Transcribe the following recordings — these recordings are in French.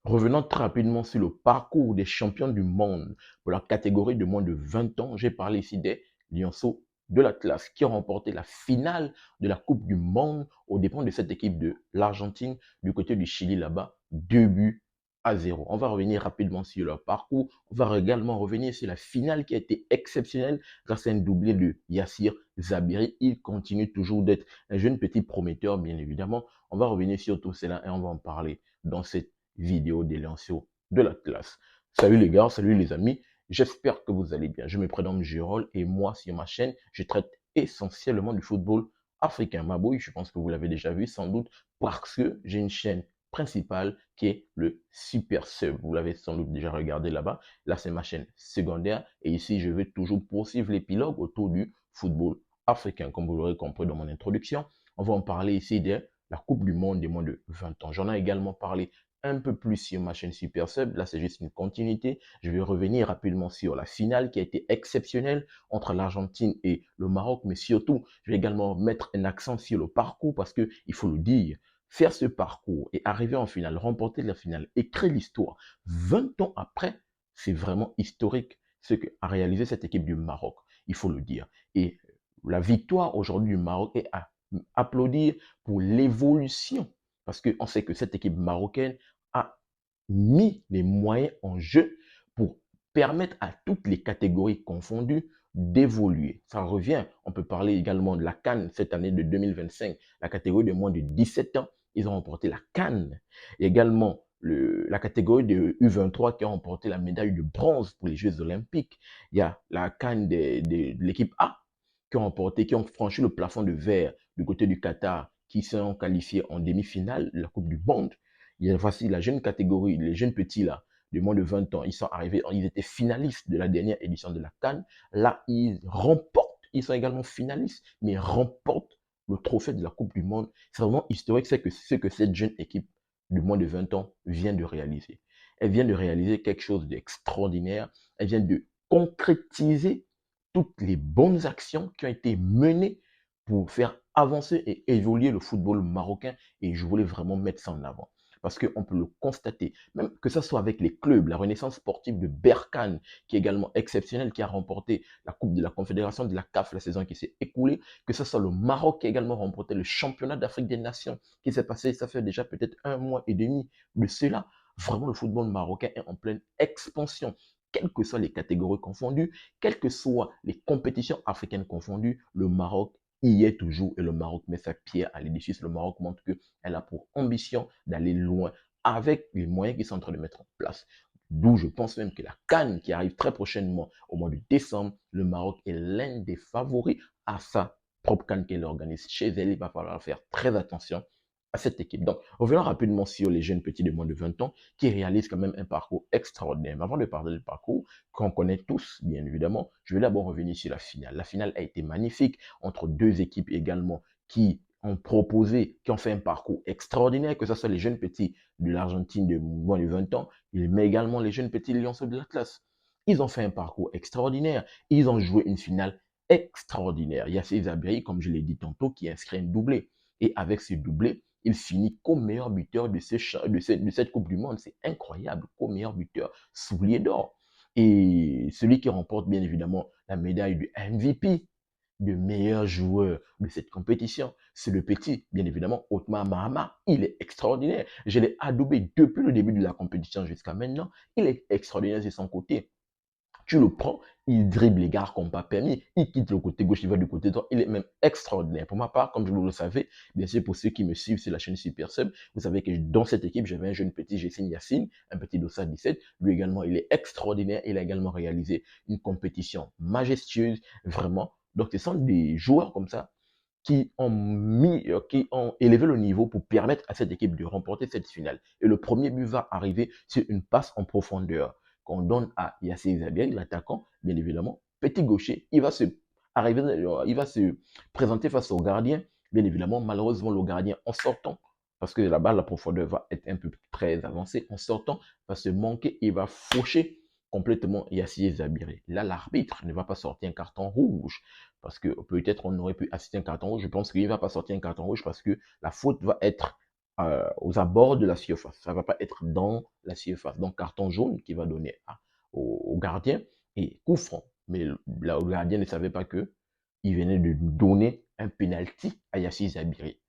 Revenons très rapidement sur le parcours des champions du monde pour la catégorie de moins de 20 ans. J'ai parlé ici des Lionceaux de l'Atlas qui ont remporté la finale de la Coupe du Monde aux dépens de cette équipe de l'Argentine du côté du Chili là-bas, 2 buts à 0. On va revenir rapidement sur leur parcours. On va également revenir sur la finale qui a été exceptionnelle grâce à un doublé de Yassir Zabiri. Il continue toujours d'être un jeune petit prometteur, bien évidemment. On va revenir sur tout cela et on va en parler dans cette vidéo des Lionceaux de l'Atlas. Salut les gars, salut les amis, j'espère que vous allez bien. Je me prénomme Jérôme et moi sur ma chaîne, je traite essentiellement du football africain. Mabouille, je pense que vous l'avez déjà vu sans doute parce que j'ai une chaîne principale qui est le Super Sub. Vous l'avez sans doute déjà regardé là-bas. Là, c'est ma chaîne secondaire et ici, je vais toujours poursuivre l'épilogue autour du football africain. Comme vous l'aurez compris dans mon introduction, on va en parler ici de la Coupe du Monde des moins de 20 ans. J'en ai également parlé un peu plus sur ma chaîne Super Sub. Là, c'est juste une continuité. Je vais revenir rapidement sur la finale qui a été exceptionnelle entre l'Argentine et le Maroc, mais surtout, je vais également mettre un accent sur le parcours parce que, il faut le dire, faire ce parcours et arriver en finale, remporter la finale, écrire l'histoire 20 ans après, c'est vraiment historique ce qu'a réalisé cette équipe du Maroc, il faut le dire. Et la victoire aujourd'hui du Maroc est à applaudir pour l'évolution parce qu'on sait que cette équipe marocaine a mis les moyens en jeu pour permettre à toutes les catégories confondues d'évoluer. Ça revient, on peut parler également de la CAN cette année de 2025, la catégorie de moins de 17 ans, ils ont remporté la CAN. Également, la catégorie de U23 qui a remporté la médaille de bronze pour les Jeux Olympiques. Il y a la CAN de l'équipe A qui ont franchi le plafond de verre du côté du Qatar, qui sont qualifiés en demi-finale de la Coupe du Monde. Il y a voici la jeune catégorie, les jeunes petits là, de moins de 20 ans, ils sont arrivés, ils étaient finalistes de la dernière édition de la CAN. Là, ils remportent, ils sont également finalistes, mais ils remportent le trophée de la Coupe du Monde. C'est vraiment historique, c'est que ce que cette jeune équipe de moins de 20 ans vient de réaliser. Elle vient de réaliser quelque chose d'extraordinaire. Elle vient de concrétiser toutes les bonnes actions qui ont été menées pour faire avancer et évoluer le football marocain. Et je voulais vraiment mettre ça en avant. Parce qu'on peut le constater, même que ce soit avec les clubs, la Renaissance sportive de Berkane, qui est également exceptionnelle, qui a remporté la Coupe de la Confédération de la CAF la saison qui s'est écoulée, que ce soit le Maroc qui a également remporté le championnat d'Afrique des Nations, qui s'est passé, ça fait déjà peut-être 1 mois et demi de cela. Vraiment, le football marocain est en pleine expansion quelles que soient les catégories confondues, quelles que soient les compétitions africaines confondues, le Maroc y est toujours et le Maroc met sa pierre à l'édifice. Le Maroc montre qu'elle a pour ambition d'aller loin avec les moyens qu'ils sont en train de mettre en place. D'où je pense même que la CAN qui arrive très prochainement au mois de décembre, le Maroc est l'un des favoris à sa propre CAN qu'elle organise chez elle. Il va falloir faire très attention à cette équipe. Donc, revenons rapidement sur les jeunes petits de moins de 20 ans qui réalisent quand même un parcours extraordinaire. Mais avant de parler du parcours, qu'on connaît tous, bien évidemment, je vais d'abord revenir sur la finale. La finale a été magnifique entre deux équipes également qui ont proposé, qui ont fait un parcours extraordinaire, que ce soit les jeunes petits de l'Argentine de moins de 20 ans, mais également les jeunes petits Lionceaux de l'Atlas. Ils ont fait un parcours extraordinaire. Ils ont joué une finale extraordinaire. Il y a Zabiri, comme je l'ai dit tantôt, qui inscrit un doublé. Et avec ce doublé, il finit co-meilleur buteur de cette Coupe du Monde. C'est incroyable, co-meilleur buteur, soulier d'or. Et celui qui remporte bien évidemment la médaille du MVP, de meilleur joueur de cette compétition, c'est le petit, bien évidemment, Otmar Mahama. Il est extraordinaire. Je l'ai adoubé depuis le début de la compétition jusqu'à maintenant. Il est extraordinaire de son côté. Tu le prends, il dribble les gars comme pas permis, il quitte le côté gauche, il va du côté droit, il est même extraordinaire. Pour ma part, comme vous le savez, bien sûr, pour ceux qui me suivent sur la chaîne Super Sub, vous savez que dans cette équipe, j'avais un jeune petit Jessine Yassine, un petit Dossa 17. Lui également, il est extraordinaire. Il a également réalisé une compétition majestueuse, vraiment. Donc, ce sont des joueurs comme ça qui ont élevé le niveau pour permettre à cette équipe de remporter cette finale. Et le premier but va arriver sur une passe en profondeur qu'on donne à Yassir Zabiel, l'attaquant, bien évidemment. Petit gaucher, il va se présenter face au gardien, bien évidemment. Malheureusement, le gardien, en sortant, parce que là-bas, la profondeur va être un peu très avancée, en sortant, va se manquer et va faucher complètement Yassir Zabiré. Là, l'arbitre ne va pas sortir un carton rouge parce que peut-être on aurait pu assister un carton rouge. Je pense qu'il ne va pas sortir un carton rouge parce que la faute va être aux abords de la surface. Ça ne va pas être dans la surface. Donc, carton jaune qui va donner au gardien et coup franc. Mais là, le gardien ne savait pas que il venait de donner un penalty à Yassir Zabiri.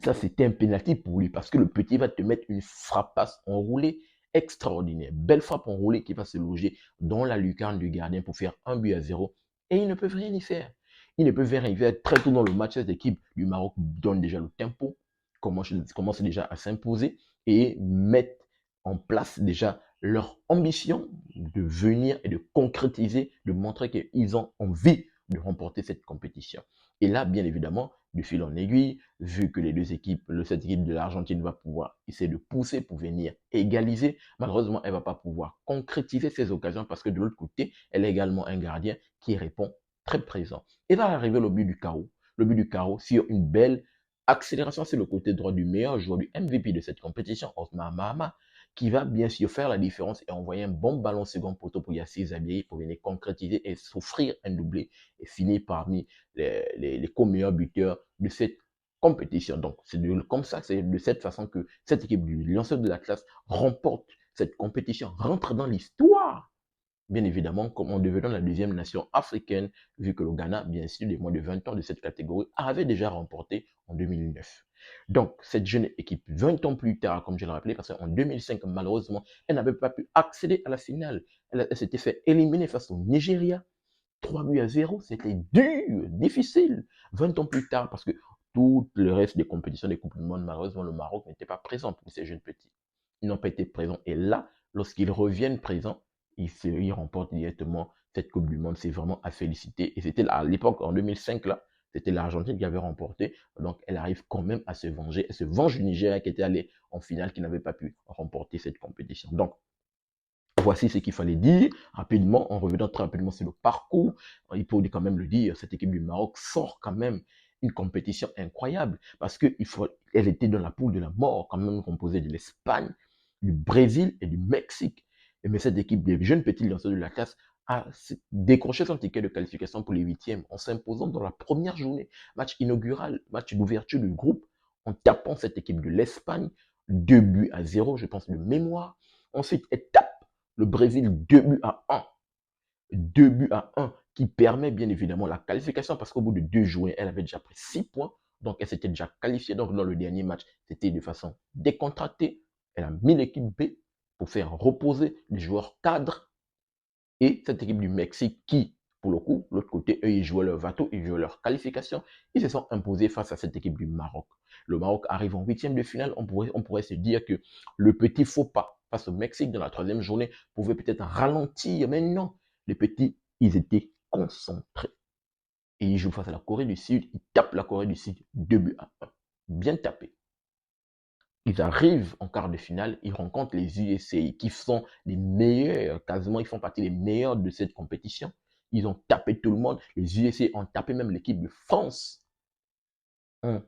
Ça, c'était un penalty pour lui parce que le petit va te mettre une frappasse enroulée extraordinaire. Belle frappe enroulée qui va se loger dans la lucarne du gardien pour faire 1-0. Et ils ne peuvent rien y faire. Ils ne peuvent rien y faire. Très tôt dans le match, cette équipe du Maroc donne déjà le tempo, commence déjà à s'imposer et mettre en place déjà leur ambition de venir et de concrétiser, de montrer qu'ils ont envie de remporter cette compétition. Et là, bien évidemment, de fil en aiguille, vu que les deux équipes, cette équipe de l'Argentine va pouvoir essayer de pousser pour venir égaliser, malheureusement, elle ne va pas pouvoir concrétiser ses occasions parce que de l'autre côté, elle est également un gardien qui répond très présent. Et va arriver le but du carreau. Le but du carreau sur une belle accélération sur le côté droit du meilleur joueur du MVP de cette compétition, Osman Mahama, qui va bien sûr faire la différence et envoyer un bon ballon second poteau pour Yassir Zabiri pour venir concrétiser et s'offrir un doublé et finir parmi les co-meilleurs buteurs de cette compétition. Donc, c'est comme ça, c'est de cette façon que cette équipe du Lions de l'Atlas remporte cette compétition, rentre dans l'histoire, bien évidemment, comme en devenant la deuxième nation africaine, vu que le Ghana, bien sûr, des moins de 20 ans de cette catégorie, avait déjà remporté en 2009. Donc, cette jeune équipe, 20 ans plus tard, comme je l'ai rappelé, parce qu'en 2005, malheureusement, elle n'avait pas pu accéder à la finale. Elle s'était fait éliminer face au Nigeria. 3-0, c'était dur, difficile. 20 ans plus tard, parce que tout le reste des compétitions des Coupes du Monde, malheureusement, le Maroc n'était pas présent pour ces jeunes petits. Ils n'ont pas été présents. Et là, lorsqu'ils reviennent présents, ils remportent directement cette Coupe du Monde. C'est vraiment à féliciter. Et c'était à l'époque, en 2005, là, c'était l'Argentine qui avait remporté. Donc, elle arrive quand même à se venger. Elle se venge du Nigeria qui était allé en finale, qui n'avait pas pu remporter cette compétition. Donc, voici ce qu'il fallait dire rapidement, en revenant très rapidement sur le parcours. Il faut quand même le dire, cette équipe du Maroc sort quand même une compétition incroyable parce qu'elle était dans la poule de la mort, quand même composée de l'Espagne, du Brésil et du Mexique. Mais cette équipe des jeunes petits lanceurs de la classe a décroché son ticket de qualification pour les huitièmes en s'imposant dans la première journée, match inaugural, match d'ouverture du groupe, en tapant cette équipe de l'Espagne, 2-0, je pense, de mémoire. Ensuite, étape le Brésil 2-1. 2-1 qui permet bien évidemment la qualification parce qu'au bout de 2 journées, elle avait déjà pris 6 points. Donc, elle s'était déjà qualifiée. Donc, dans le dernier match, c'était de façon décontractée. Elle a mis l'équipe B pour faire reposer les joueurs cadres. Et cette équipe du Mexique qui, pour le coup, l'autre côté, eux, ils jouaient leur bateau, ils jouaient leur qualification. Ils se sont imposés face à cette équipe du Maroc. Le Maroc arrive en huitième de finale. On pourrait se dire que le petit faux pas face au Mexique dans la troisième journée pouvait peut-être ralentir. Mais non, les petits, ils étaient concentrés. Et ils jouent face à la Corée du Sud. Ils tapent la Corée du Sud 2-1. Bien tapé. Ils arrivent en quart de finale, ils rencontrent les USA qui sont les meilleurs, quasiment ils font partie des meilleurs de cette compétition. Ils ont tapé tout le monde. Les USA ont tapé même l'équipe de France en,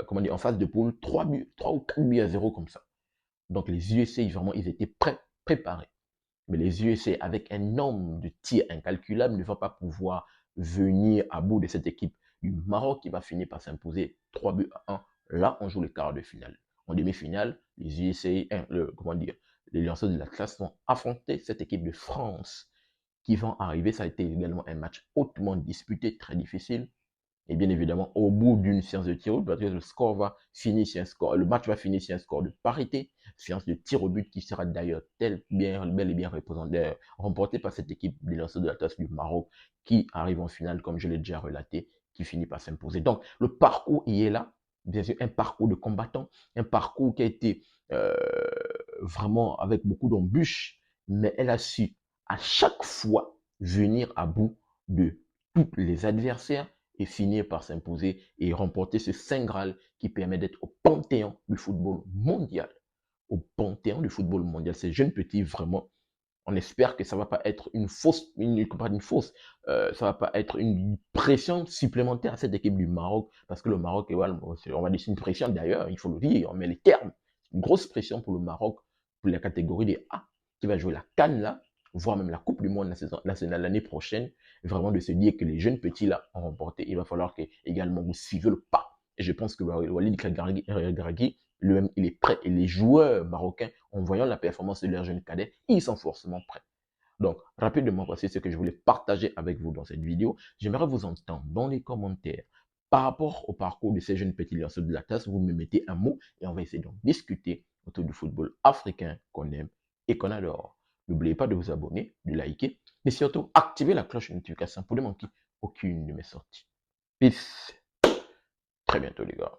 comment dire, en phase de poule, 3 ou 4-0 comme ça. Donc les USA, vraiment, ils étaient préparés. Mais les USA, avec un nombre de tirs incalculable, ne vont pas pouvoir venir à bout de cette équipe du Maroc qui va finir par s'imposer 3-1. Là, on joue le quart de finale. En demi-finale, les USA, comment dire, les lanceurs de la classe vont affronter cette équipe de France qui vont arriver. Ça a été également un match hautement disputé, très difficile. Et bien évidemment, au bout d'une séance de tir au but, parce que le score va finir sur un score, le match va finir sur un score de parité, séance de tir au but qui sera d'ailleurs bel et bien remportée par cette équipe des lanceurs de la tasse du Maroc qui arrive en finale, comme je l'ai déjà relaté, qui finit par s'imposer. Donc, le parcours y est là, bien sûr, un parcours de combattant, un parcours qui a été vraiment avec beaucoup d'embûches, mais elle a su à chaque fois venir à bout de tous les adversaires et finir par s'imposer et remporter ce Saint Graal qui permet d'être au panthéon du football mondial. Au panthéon du football mondial. Ces jeunes petits, vraiment, on espère que ça ne va pas être une fausse, ça va pas être une pression supplémentaire à cette équipe du Maroc, parce que le Maroc, voilà, on va dire c'est une pression d'ailleurs, il faut le dire, on met les termes. Une grosse pression pour le Maroc, pour la catégorie des A, qui va jouer la CAN là, voire même la Coupe du Monde nationale l'année prochaine, vraiment de se dire que les jeunes petits là ont remporté. Il va falloir que également vous suivez le pas Et je pense que Walid Regragui, lui-même, il est prêt. Et les joueurs marocains, en voyant la performance de leurs jeunes cadets, ils sont forcément prêts. Donc, rapidement, voici ce que je voulais partager avec vous dans cette vidéo. J'aimerais vous entendre dans les commentaires par rapport au parcours de ces jeunes petits lionceaux de la classe. Vous me mettez un mot et on va essayer d'en discuter autour du football africain qu'on aime et qu'on adore. N'oubliez pas de vous abonner, de liker, mais surtout activer la cloche de notification pour ne manquer aucune de mes sorties. Peace. Très bientôt, les gars.